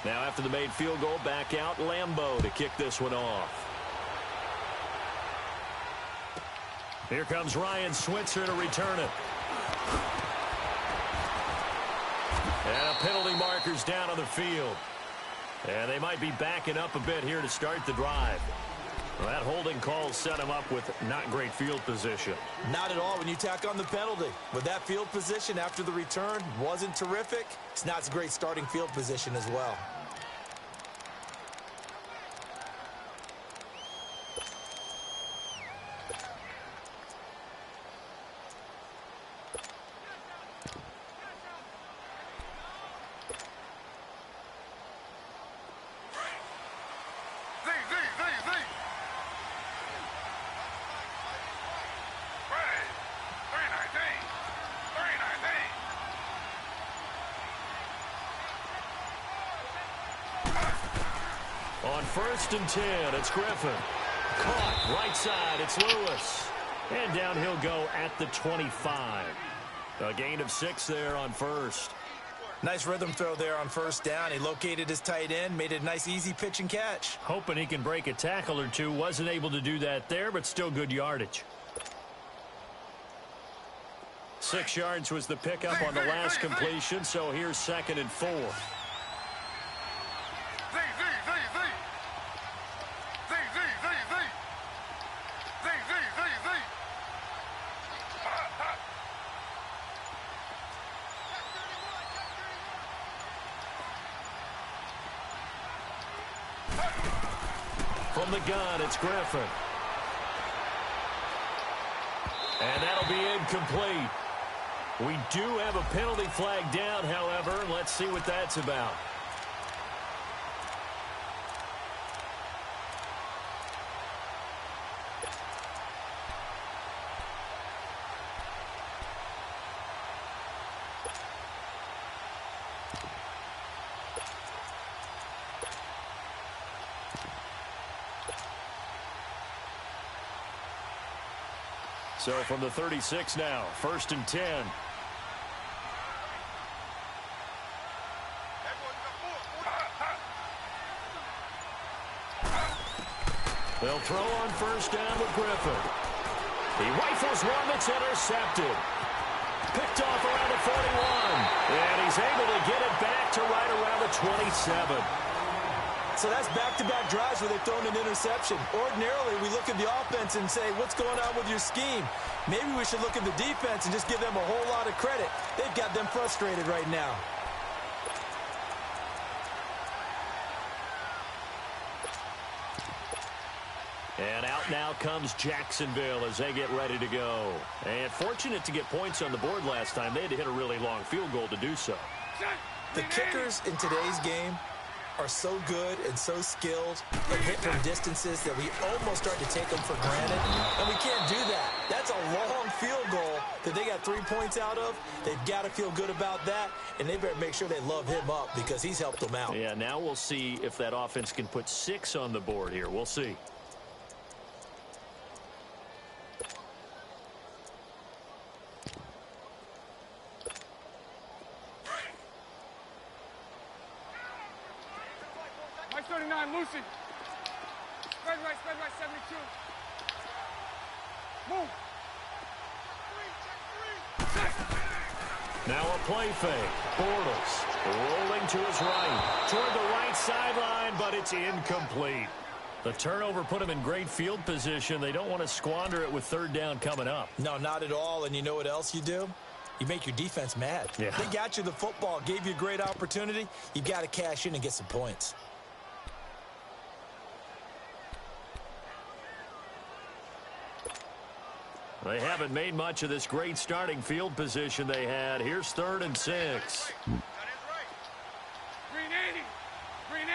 Now after the made field goal, back out Lambeau to kick this one off. Here comes Ryan Switzer to return it. And a penalty marker's down on the field. And they might be backing up a bit here to start the drive. Well, that holding call set him up with not great field position. Not at all when you tack on the penalty. With that field position after the return wasn't terrific, it's not a great starting field position as well. On 1st and 10, it's Griffin. Caught right side, it's Lewis. And down he'll go at the 25. A gain of 6 there on first. Nice rhythm throw there on 1st down. He located his tight end, made it a nice easy pitch and catch. Hoping he can break a tackle or two. Wasn't able to do that there, but still good yardage. 6 yards was the pickup on the last completion, so here's 2nd and 4. From the gun, it's Griffin. And that'll be incomplete. We do have a penalty flag down, however. Let's see what that's about. So from the 36 now, 1st and 10. They'll throw on 1st down with Griffin. He rifles one that's intercepted. Picked off around the 41. And he's able to get it back to right around the 27. So that's back-to-back drives where they've thrown an interception. Ordinarily, we look at the offense and say, what's going on with your scheme? Maybe we should look at the defense and just give them a whole lot of credit. They've got them frustrated right now. And out now comes Jacksonville as they get ready to go. And fortunate to get points on the board last time. They had to hit a really long field goal to do so. The kickers in today's game are so good and so skilled and hit from distances that we almost start to take them for granted. And we can't do that. That's a long field goal that they got 3 points out of. They've got to feel good about that, and they better make sure they love him up because he's helped them out. Yeah, now we'll see if that offense can put 6 on the board here. We'll see. Lucy. Spread right, 72. Move. Now a play fake. Bortles rolling to his right. Toward the right sideline, but it's incomplete. The turnover put him in great field position. They don't want to squander it with 3rd down coming up. No, not at all. And you know what else you do? You make your defense mad. Yeah. They got you the football, gave you a great opportunity. You've got to cash in and get some points. They haven't made much of this great starting field position they had. Here's 3rd and 6. That is right. Green 80. Green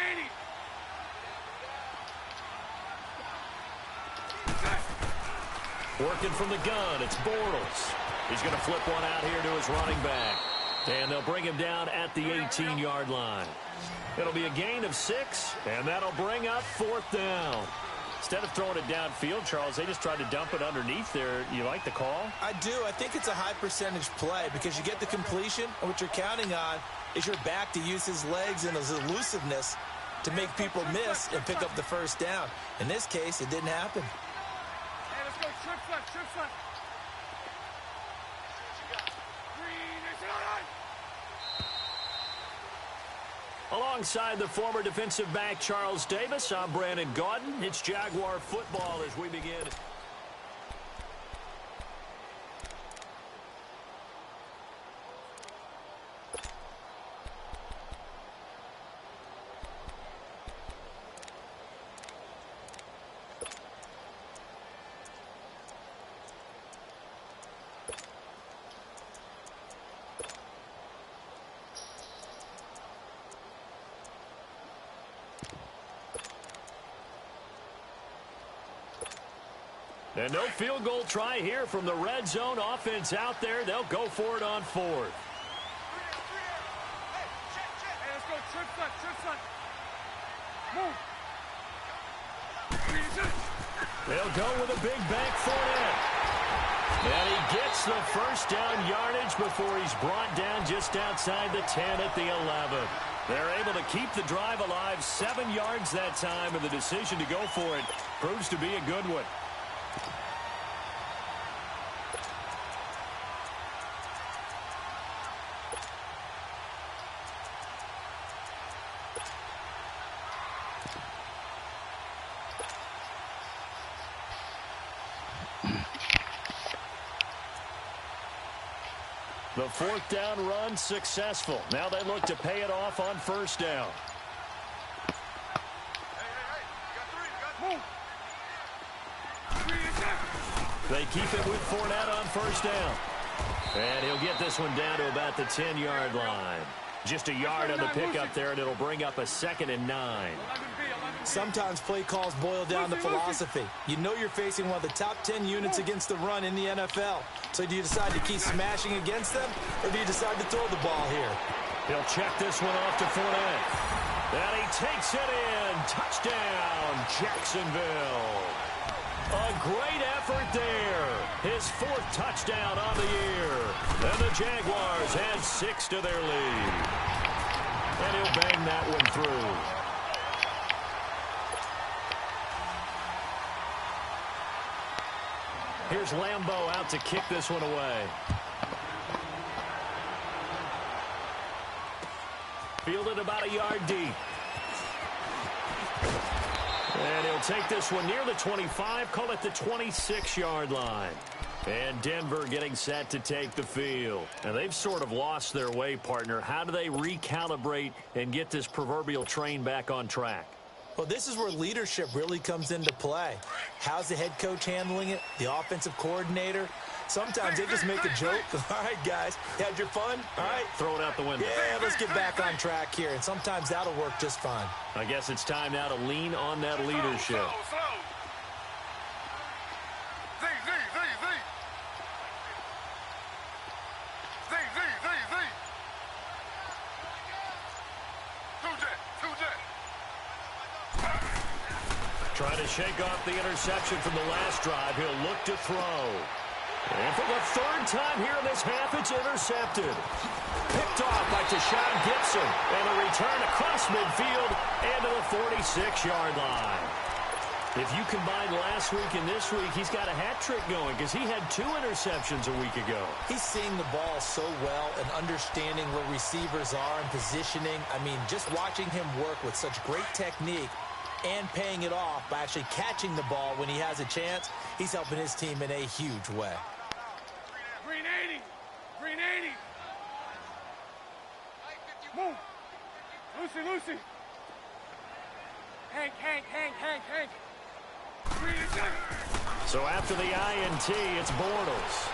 80. Working from the gun, it's Bortles. He's going to flip one out here to his running back. And they'll bring him down at the 18-yard line. It'll be a gain of 6, and that'll bring up 4th down. Instead of throwing it downfield, Charles, they just tried to dump it underneath there. You like the call? I do. I think it's a high percentage play because you get the completion, and what you're counting on is your back to use his legs and his elusiveness to make people miss and pick up the first down. In this case, it didn't happen. Hey, let's go. Trip front, trip front. Green, it's all right. Alongside the former defensive back Charles Davis, I'm Brandon Gaudin. It's Jaguar football as we begin. And no field goal try here from the red zone offense out there. They'll go for it on fourth. Hey, let's go. Trip front, trip front. Move. They'll go with a big bank Fournette. And he gets the first down yardage before he's brought down just outside the 10 at the 11. They're able to keep the drive alive, 7 yards that time, and the decision to go for it proves to be a good one. The fourth down run successful. Now they look to pay it off on first down. They keep it with Fournette on first down. And he'll get this one down to about the 10-yard line. Just a yard on the pickup there, and it'll bring up a 2nd and 9. Sometimes play calls boil down to philosophy. You know you're facing one of the top 10 units against the run in the NFL. So do you decide to keep smashing against them, or do you decide to throw the ball here? He'll check this one off to Fournette. And he takes it in. Touchdown, Jacksonville. A great effort there. His 4th touchdown on the year. And the Jaguars add 6 to their lead. And he'll bang that one through. Here's Lambeau out to kick this one away. Fielded about a yard deep. And he'll take this one near the 25, call it the 26-yard line. And Denver getting set to take the field. And they've sort of lost their way, partner. How do they recalibrate and get this proverbial train back on track? Well, this is where leadership really comes into play. How's the head coach handling it? The offensive coordinator? Sometimes they just make a joke. All right, guys, had your fun? All right. Throw it out the window. Yeah, let's get back on track here. And sometimes that'll work just fine. I guess it's time now to lean on that leadership. Trying to shake off the interception from the last drive. He'll look to throw. And for the 3rd time here in this half, it's intercepted. Picked off by Tashawn Gibson. And a return across midfield and to the 46-yard line. If you combine last week and this week, he's got a hat trick going because he had 2 interceptions a week ago. He's seeing the ball so well and understanding where receivers are and positioning. I mean, just watching him work with such great technique and paying it off by actually catching the ball when he has a chance, he's helping his team in a huge way. Green 80. Green 80. Move. Lucy. Hank. Green is there. So after the INT, it's Bortles.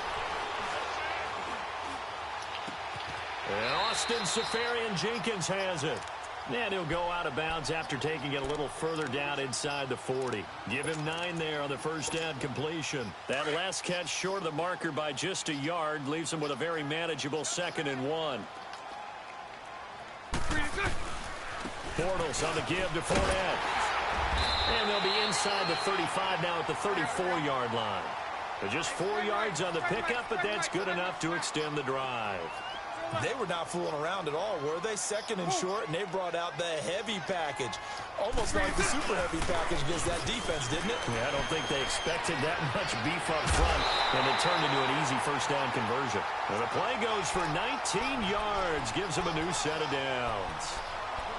And Austin Seferian-Jenkins has it. And he'll go out of bounds after taking it a little further down inside the 40. Give him 9 there on the first down completion. That last catch short of the marker by just a yard leaves him with a very manageable 2nd and 1. Bortles on the give to Fournette. And they'll be inside the 35 now at the 34-yard line. They're just 4 yards on the pickup, but that's good enough to extend the drive. They were not fooling around at all, were they? Second and short, and they brought out the heavy package. Almost like the super heavy package against that defense, didn't it? Yeah, I don't think they expected that much beef up front, and it turned into an easy first down conversion. And the play goes for 19 yards, gives them a new set of downs.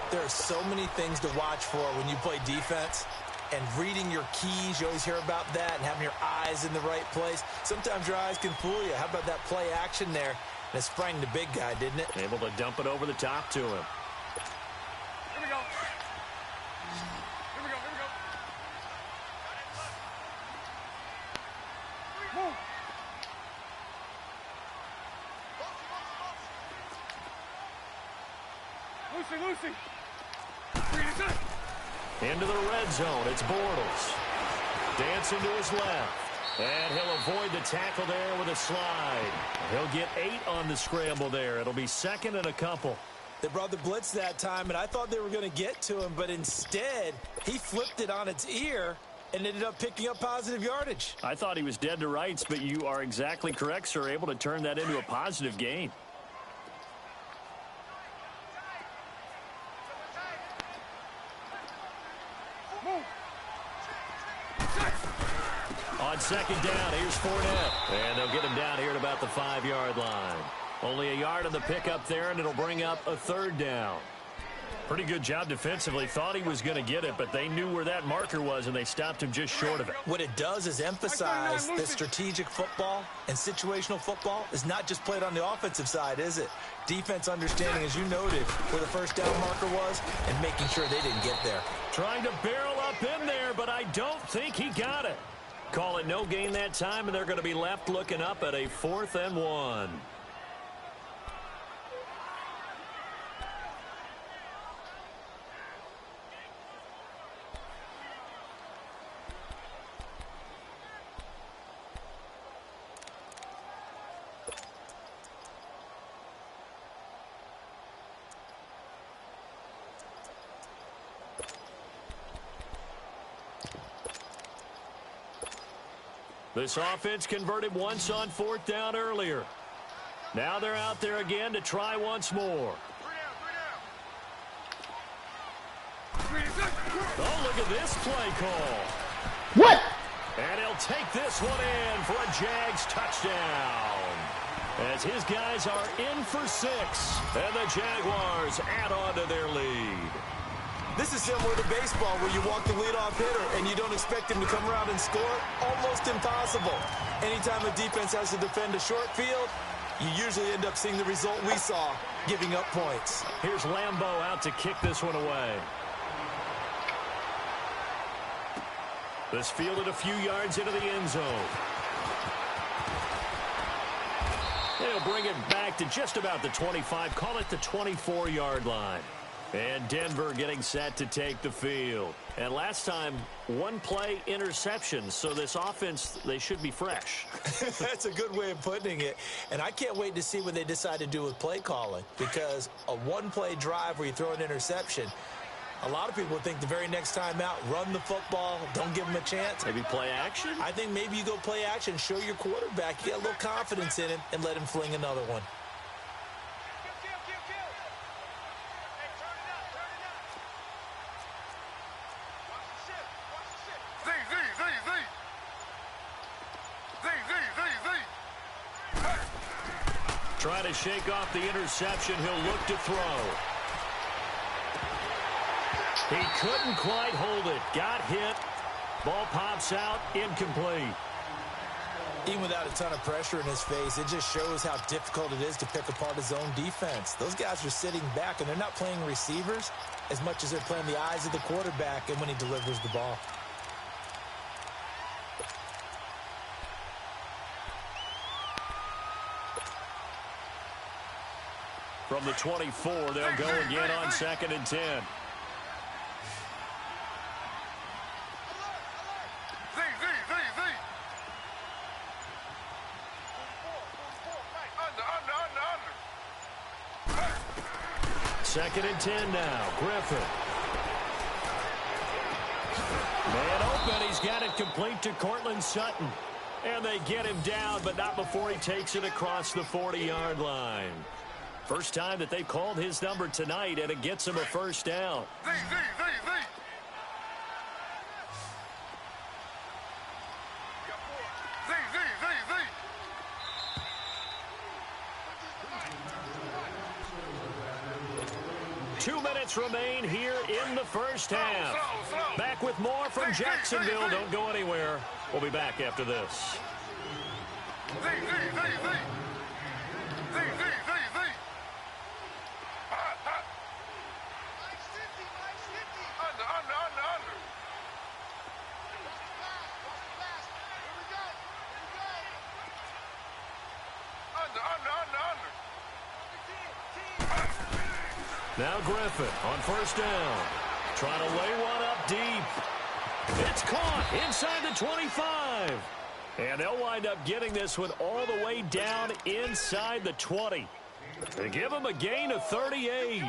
There are so many things to watch for when you play defense. And reading your keys, you always hear about that, and having your eyes in the right place. Sometimes your eyes can fool you. How about that play action there? And it sprang the big guy, didn't it? Able to dump it over the top to him. Here we go. Here we go. Here we go. Move. Lucy. Into the red zone. It's Bortles. Dancing to his left. And he'll avoid the tackle there with a slide. He'll get 8 on the scramble there. It'll be second and a couple. They brought the blitz that time, and I thought they were going to get to him, but instead, he flipped it on its ear and ended up picking up positive yardage. I thought he was dead to rights, but you are exactly correct, sir. Able to turn that into a positive gain. On second down, here's Fournette. And they'll get him down here at about the 5-yard line. Only a yard on the pickup there, and it'll bring up a third down. Pretty good job defensively. Thought he was going to get it, but they knew where that marker was, and they stopped him just short of it. What it does is emphasize that strategic football and situational football is not just played on the offensive side, is it? Defense understanding, as you noted, where the first down marker was and making sure they didn't get there. Trying to barrel up in there, but I don't think he got it. Call it no gain that time, and they're going to be left looking up at a 4th and 1. This offense converted once on 4th down earlier. Now they're out there again to try once more. Oh, look at this play call. What? And he'll take this one in for a Jags touchdown. As his guys are in for 6. And the Jaguars add on to their lead. This is similar to baseball where you walk the leadoff hitter and you don't expect him to come around and score. Almost impossible. Anytime a defense has to defend a short field, you usually end up seeing the result we saw, giving up points. Here's Lambeau out to kick this one away. This fielded a few yards into the end zone. They'll bring it back to just about the 25, call it the 24-yard line. And Denver getting set to take the field. And last time, 1 play interception. So this offense, they should be fresh. That's a good way of putting it. And I can't wait to see what they decide to do with play calling. Because a 1-play drive where you throw an interception, a lot of people think the very next time out, run the football, don't give them a chance. Maybe play action? I think maybe you go play action, show your quarterback, you get a little confidence in him, and let him fling another one. Trying to shake off the interception. He'll look to throw. He couldn't quite hold it. Got hit. Ball pops out. Incomplete. Even without a ton of pressure in his face, it just shows how difficult it is to pick apart his own defense. Those guys are sitting back, and they're not playing receivers as much as they're playing the eyes of the quarterback and when he delivers the ball. From the 24, they'll go again on 2nd and 10. Second and 10 now. Griffin. Man open, he's got it complete to Cortland Sutton. And they get him down, but not before he takes it across the 40-yard line. First time that they've called his number tonight, and it gets him a first down. 2 minutes remain here in the first half. Back with more from Jacksonville. Don't go anywhere. We'll be back after this. Now Griffin on first down. Trying to lay one up deep. It's caught inside the 25. And they'll wind up getting this one all the way down inside the 20. They give them a gain of 38.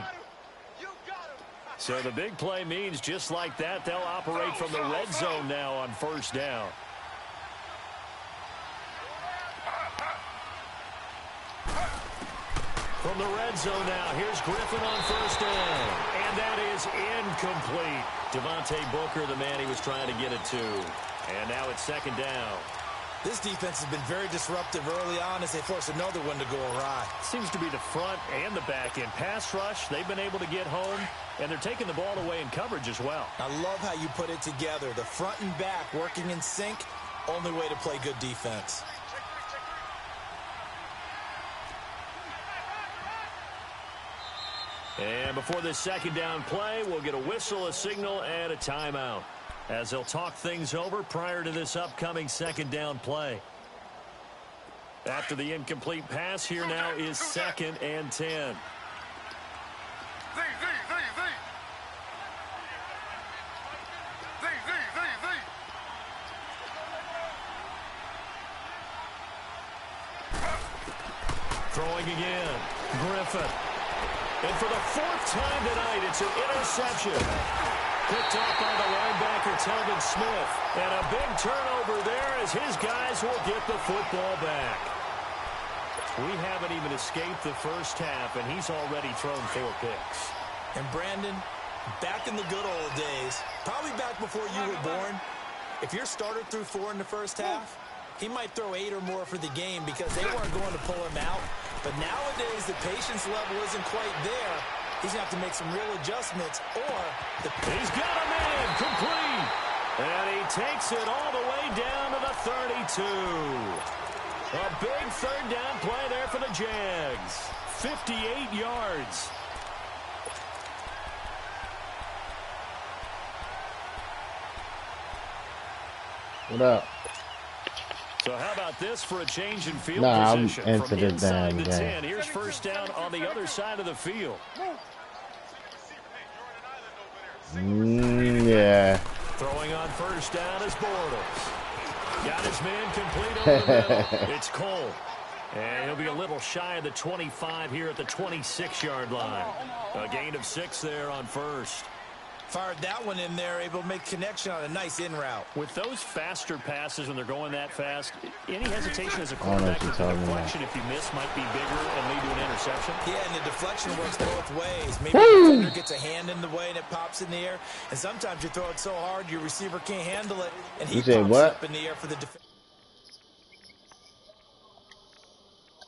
So the big play means just like that, they'll operate from the red zone now on first down. From the red zone now, here's Griffin on first down. And that is incomplete. Devontae Booker, the man he was trying to get it to. And now it's second down. This defense has been very disruptive early on as they force another one to go awry. Seems to be the front and the back end. Pass rush, they've been able to get home, and they're taking the ball away in coverage as well. I love how you put it together. The front and back working in sync, only way to play good defense. And before this second down play, we'll get a whistle, a signal, and a timeout as they'll talk things over prior to this upcoming second down play. After the incomplete pass, here now is 2nd and 10. Throwing again, Griffin. And for the 4th time tonight, it's an interception. Picked off by the linebacker, Telvin Smith. And a big turnover there as his guys will get the football back. We haven't even escaped the first half, and he's already thrown 4 picks. And Brandon, back in the good old days, probably back before you were born, if your starter threw 4 in the first half, he might throw 8 or more for the game because they weren't going to pull him out. But nowadays, the patience level isn't quite there. He's going to have to make some real adjustments, or he's got a man complete. And he takes it all the way down to the 32. A big third down play there for the Jags. 58 yards. What up? So how about this for a change in field position? I'm From into inside the the 10, here's first down on the other side of the field. Yeah. Throwing on first down is Bortles. Got his man complete over the middle. It's Cole. And he'll be a little shy of the 25 here at the 26-yard line. A gain of 6 there on first. Fired that one in there, able to make connection on a nice in route. With those faster passes when they're going that fast, any hesitation as a quarterback with the deflection, if you miss, might be bigger and lead to an interception. Yeah, and the deflection works both ways. Maybe the defender gets a hand in the way and it pops in the air, and sometimes you throw it so hard your receiver can't handle it, and he pops up in the air for the defender.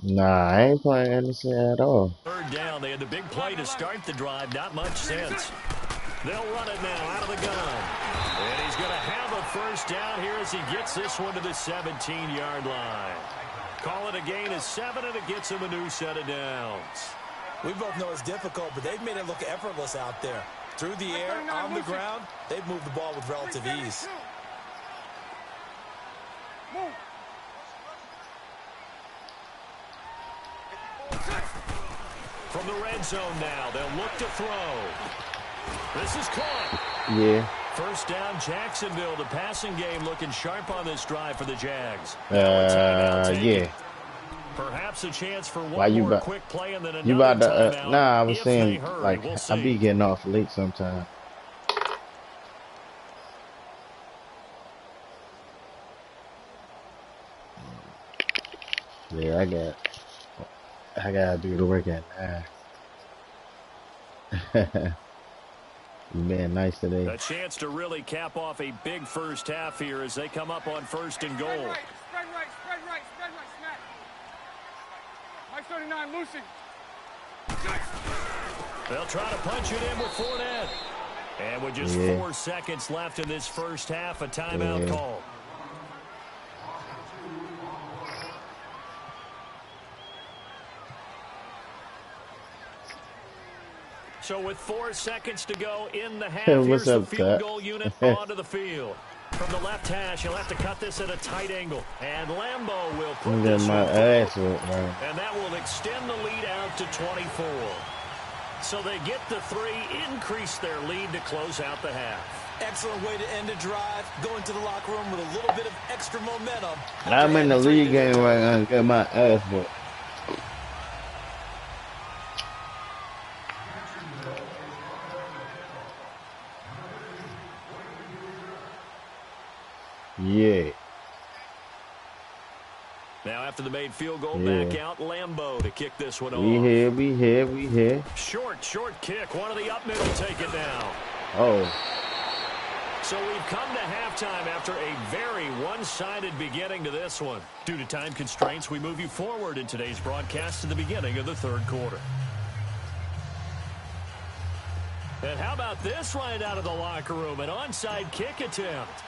Nah, I ain't playing innocent at all. Third down, they had the big play to start the drive. Not much sense. They'll run it now out of the gun. And he's going to have a first down here as he gets this one to the 17-yard line. Call it a gain of 7, and it gets him a new set of downs. We both know it's difficult, but they've made it look effortless out there. Through the air, on the ground, they've moved the ball with relative ease. From the red zone now, they'll look to throw. This is caught. Yeah. First down, Jacksonville. The passing game looking sharp on this drive for the Jags. Yeah. Perhaps a chance for one more quick play and then another you about to, timeout. nah, I was saying, hurry, like, I be getting off late sometime. Yeah, I gotta do the work at 9. You being nice today. A chance to really cap off a big first half here as they come up on 1st and goal. Spread right, smack. Mike 39, Lucy. They'll try to punch it in with Fournette. And with just 4 seconds left in this first half, a timeout call. So with 4 seconds to go in the half, here's the field goal unit onto the field. From the left hash, he'll have to cut this at a tight angle. And Lambeau will put this one forward. And that will extend the lead out to 24. So they get the 3, increase their lead to close out the half. Excellent way to end a drive. Go into the locker room with a little bit of extra momentum. I'm in the league game right now and get my ass whooped. Yeah. Now after the made field goal, back out Lambeau to kick this one off. We here. Short kick. One of the up middle take it down. Oh. So we've come to halftime after a very one-sided beginning to this one. Due to time constraints, we move you forward in today's broadcast to the beginning of the 3rd quarter. And how about this right out of the locker room? An onside kick attempt.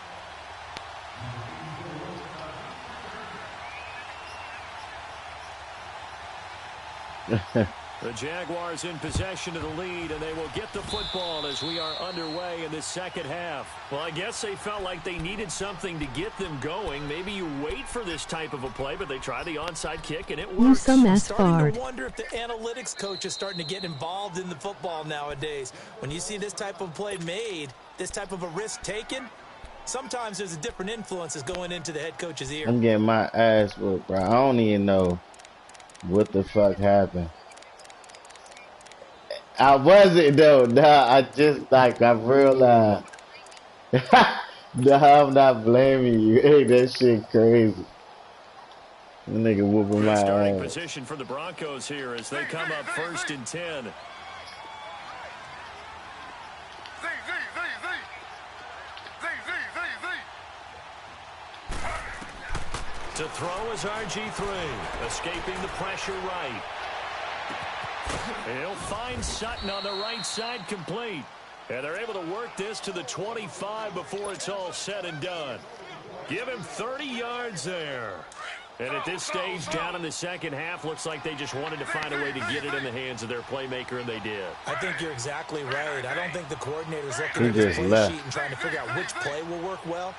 The Jaguars in possession of the lead, and they will get the football as we are underway in this second half. Well, I guess they felt like they needed something to get them going. Maybe you wait for this type of a play, but they try the onside kick, and it works. I'm starting to wonder if the analytics coach is starting to get involved in the football nowadays. When you see this type of play made, this type of a risk taken, sometimes there's a different influences going into the head coach's ear. I'm getting my ass whooped, bro. I don't even know what the fuck happened. I wasn't though. Nah, I realized. Nah, I'm not blaming you. Hey, that shit crazy. That nigga whooping my starting ass. Position for the Broncos here as they come up 1st and 10. To throw is RG3, escaping the pressure right. He'll find Sutton on the right side, complete. And they're able to work this to the 25 before it's all said and done. Give him 30 yards there. And at this stage, down in the second half, looks like they just wanted to find a way to get it in the hands of their playmaker, and they did. I think you're exactly right. I don't think the coordinator's looking at his play sheet and trying to figure out which play will work well.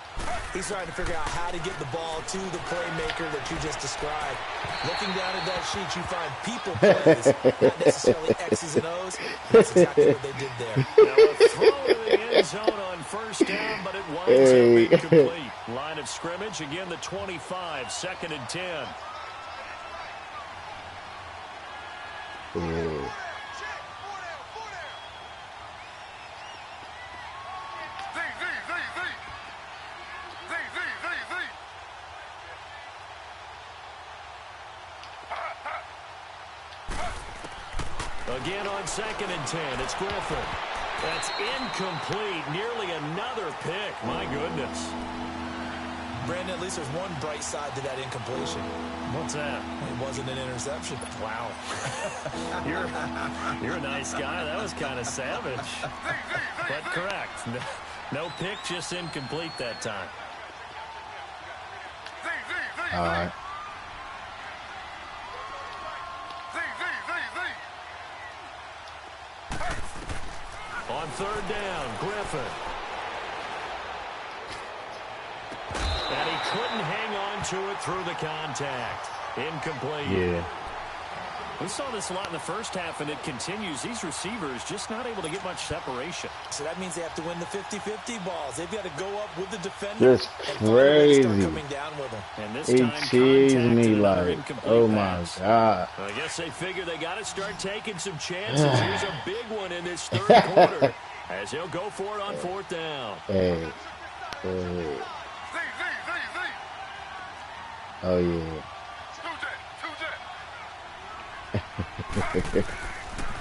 He's trying to figure out how to get the ball to the playmaker that you just described. Looking down at that sheet, you find people plays, not necessarily X's and O's. That's exactly what they did there. Now a throw to the end zone on 1st down, but it winds up incomplete. Line of scrimmage, again the 25, 2nd and 10. Again on 2nd and 10, it's Griffin. That's incomplete. Nearly another pick. My goodness. Brandon, at least there's one bright side to that incompletion. What's that? It wasn't an interception. Wow. You're a nice guy. That was kind of savage. But correct. No pick, just incomplete that time. All right. On 3rd down, Griffin. And he couldn't hang on to it through the contact. Incomplete. Yeah. We saw this a lot in the first half, and it continues. These receivers just not able to get much separation. So that means they have to win the 50-50 balls. They've got to go up with the defender. Just crazy. Start coming down with them. And this He time, cheesed contact me and another like, incomplete oh my pass. God. I guess they figure they got to start taking some chances. Here's a big one in this 3rd quarter as he'll go for it on 4th down. Hey. Oh, yeah.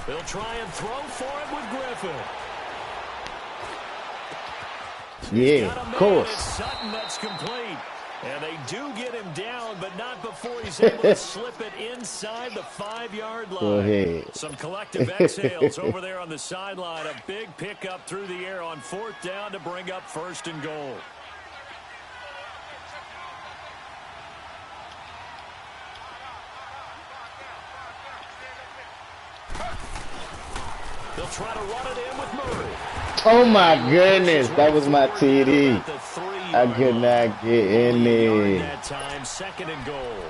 They'll try and throw for it with Griffin. Yeah, Got a of man, course. it's Sutton that's complete. And they do get him down, but not before he's able to slip it inside the 5-yard line. Go ahead. Some collective exhales over there on the sideline. A big pickup through the air on 4th down to bring up 1st and goal. They'll try to run it in with Murray. Oh my goodness, that was my TD. I could not get in there. That time, 2nd and goal.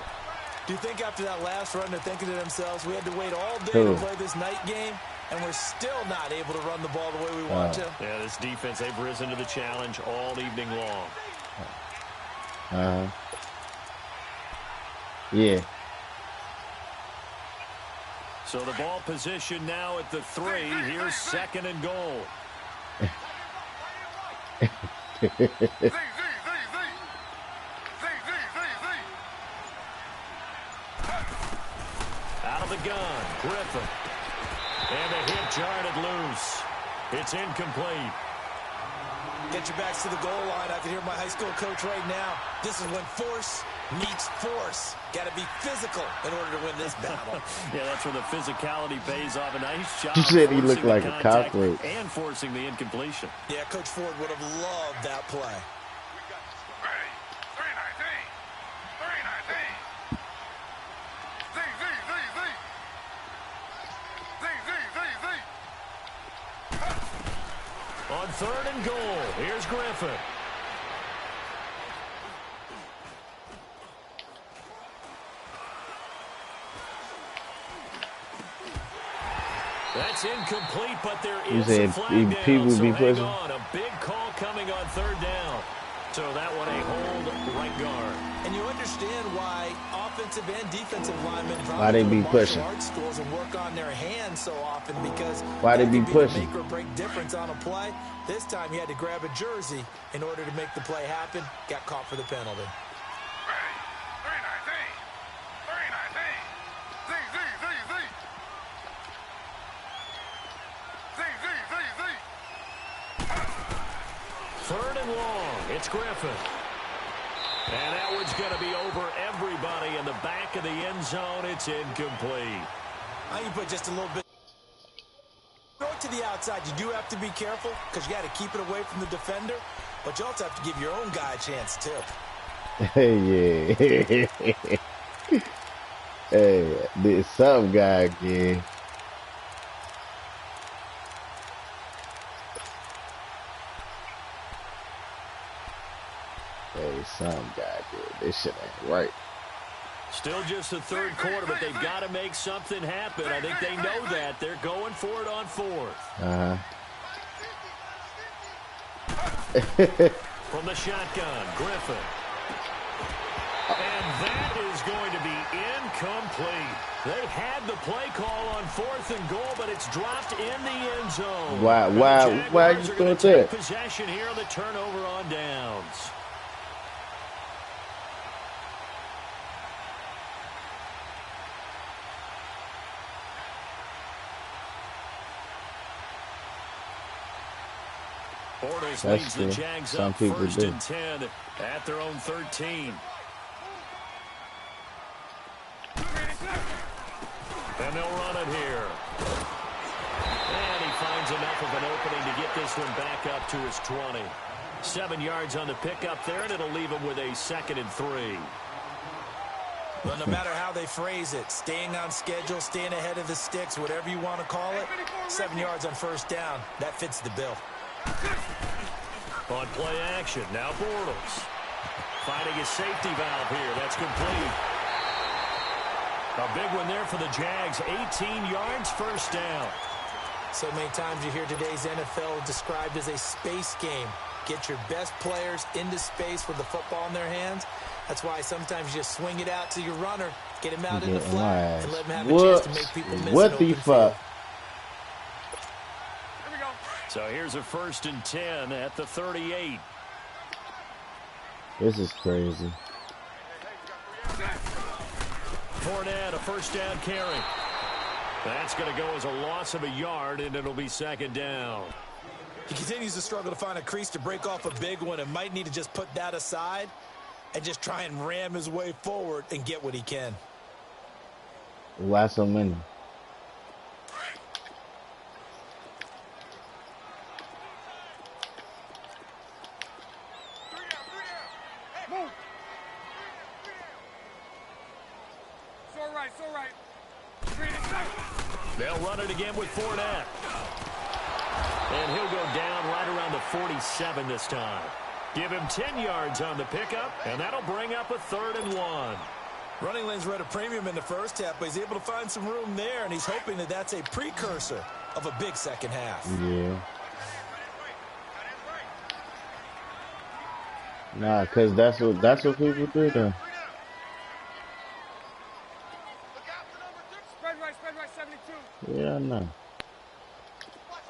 Do you think after that last run they're thinking to themselves, we had to wait all day Who? to play this night game, and we're still not able to run the ball the way we want to? Yeah, this defense, they've risen to the challenge all evening long. Yeah. So the ball position now at the 3. Here's 2nd and goal. Out of the gun, Griffin. And the hit jarred it loose. It's incomplete. Get your backs to the goal line. I can hear my high school coach right now. This is when force meets force. Got to be physical in order to win this battle. Yeah, that's where the physicality pays off. A nice job. You said he looked forcing like the a contact cockroach. and forcing the incompletion. Yeah, Coach Ford would have loved that play. On 3rd and goal, here's Griffin. That's incomplete, but there is a flag down, people so be hang pushing. on. A big call coming on 3rd down. So that one a hold right guard. And you understand why offensive and defensive linemen Why they be pushing? martial arts schools and work on their hands so often, because Why they that be could pushing? the make or break difference on a play. This time he had to grab a jersey in order to make the play happen. Got caught for the penalty. Third and long. It's Griffin. And that one's going to be over everybody in the back of the end zone. It's incomplete. I can put just a little bit. Throw it to the outside. You do have to be careful because you got to keep it away from the defender. But you also have to give your own guy a chance, too. Yeah. Hey, this some guy again. Hey, some guy did. This shit ain't right. Still just the 3rd quarter, but they've got to make something happen. I think they know that. They're going for it on 4th. From the shotgun, Griffin. And that is going to be incomplete. They had the play call on 4th and goal, but it's dropped in the end zone. Why you Jaguars are doing going to take that? possession here on the turnover on downs. Bortles That's leads the true. Jags Some up people 1st do. and 10 at their own 13. And they'll run it here. And he finds enough of an opening to get this one back up to his 20. 7 yards on the pickup there, and it'll leave him with a 2nd and 3. Well, no matter how they phrase it, staying on schedule, staying ahead of the sticks, whatever you want to call it, 7 yards on 1st down, that fits the bill. On play action, now Bortles. Finding his safety valve here. That's complete. A big one there for the Jags. 18 yards, 1st down. So many times you hear today's NFL described as a space game. Get your best players into space with the football in their hands. That's why sometimes you just swing it out to your runner, get him out in the flat, and let him have a chance to make people miss What an the open fuck? field. Here we go. So here's a 1st and 10 at the 38. This is crazy. Fournette, a 1st down carry. That's going to go as a loss of a yard, and it'll be second down. He continues to struggle to find a crease to break off a big one and might need to just put that aside and just try and ram his way forward and get what he can. Why so many? Move. It's all right. It's all right. They'll run it again with Fournette. And he'll go down right around the 47 this time. Give him 10 yards on the pickup, and that'll bring up a 3rd and 1. Running lanes were at a premium in the first half, but he's able to find some room there, and he's hoping that that's a precursor of a big second half. Yeah. Nah, cause that's what people do though. Spread right, 72. Yeah, I know.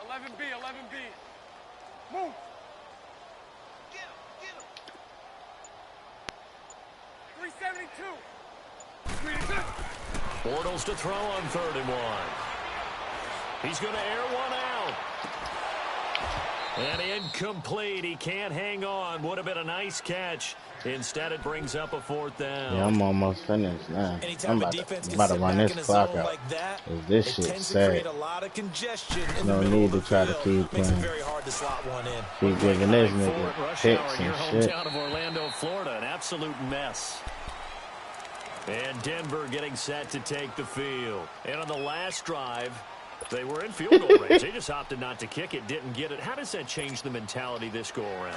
11B, 11B. Move. Get him. 372. Bortles to throw on 3rd and 1. He's going to air one out. And incomplete. He can't hang on. Would have been a nice catch. Instead, it brings up a 4th down. Yeah, I'm almost finished now. Anytime I'm a defense about to can run sit this back in a clock zone out. like that, This it shit tends to sad. create a lot of congestion in No the middle need of to the try to field. keep Makes it playing. very hard to slot one in. Keep giving this Ford nigga rush hour picks in your and shit. hometown of Orlando, Florida. An absolute mess. And Denver getting set to take the field. And on the last drive, they were in field goal range. They just opted not to kick it, didn't get it. How does that change the mentality this go around?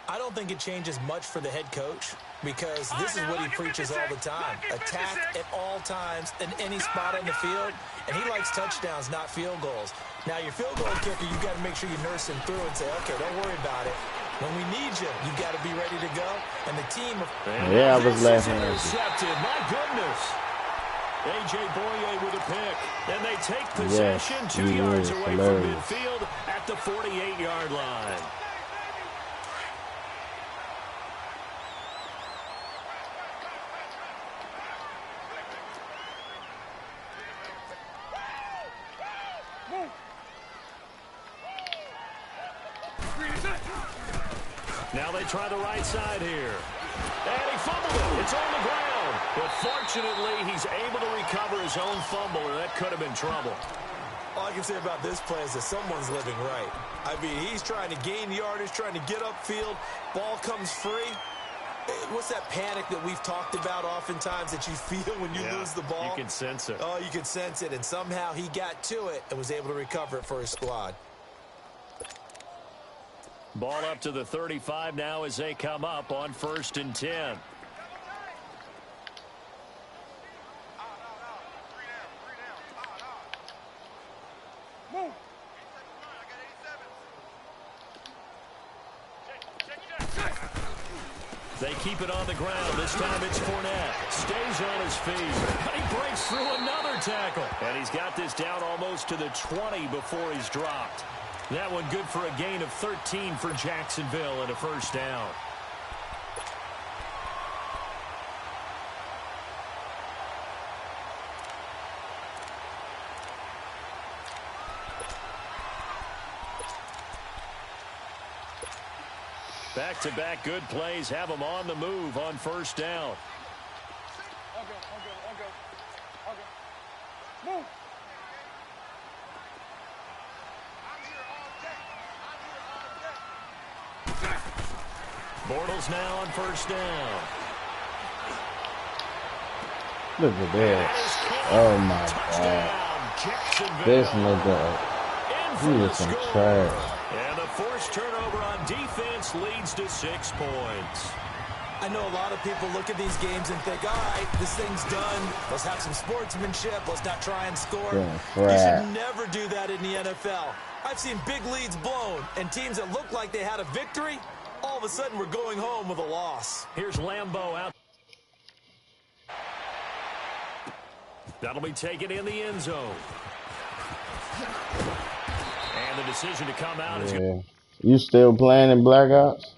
I don't think it changes much for the head coach because this is what he preaches all the time. Attack at all times in any spot on the field, and he likes touchdowns, not field goals. Now, your field goal kicker, you've got to make sure you nurse him through and say, okay, don't worry about it. When we need you, you've got to be ready to go. And the team... Yeah, I was laughing at you. Intercepted. My goodness. A.J. Boye with a pick. And they take possession Yes, 2 he yards is away hilarious. from midfield at the 48-yard line. Now they try the right side here. And he fumbled it. It's on the ground. But fortunately, he's able to recover his own fumble, or that could have been trouble. All I can say about this play is that someone's living right. I mean, he's trying to gain yardage, trying to get upfield. Ball comes free. What's that panic that we've talked about oftentimes that you feel when you lose the ball? You can sense it. Oh, you can sense it. And somehow he got to it and was able to recover it for his squad. Ball up to the 35 now as they come up on 1st and 10. Move. They keep it on the ground. This time it's Fournette. Stays on his feet. But he breaks through another tackle. And he's got this down almost to the 20 before he's dropped. That one good for a gain of 13 for Jacksonville and a 1st down. Back-to-back good plays have them on the move on 1st down. I'll go. Move. Bortles now on 1st down. Look at this. Oh my God. This nigga. He is some trash. And a forced turnover on defense leads to 6 points. I know a lot of people look at these games and think, all right, this thing's done. Let's have some sportsmanship. Let's not try and score. You should never do that in the NFL. I've seen big leads blown and teams that looked like they had a victory, all of a sudden we're going home with a loss. Here's Lambeau out. That'll be taken in the end zone. And the decision to come out is... Yeah. You still playing in Black Ops?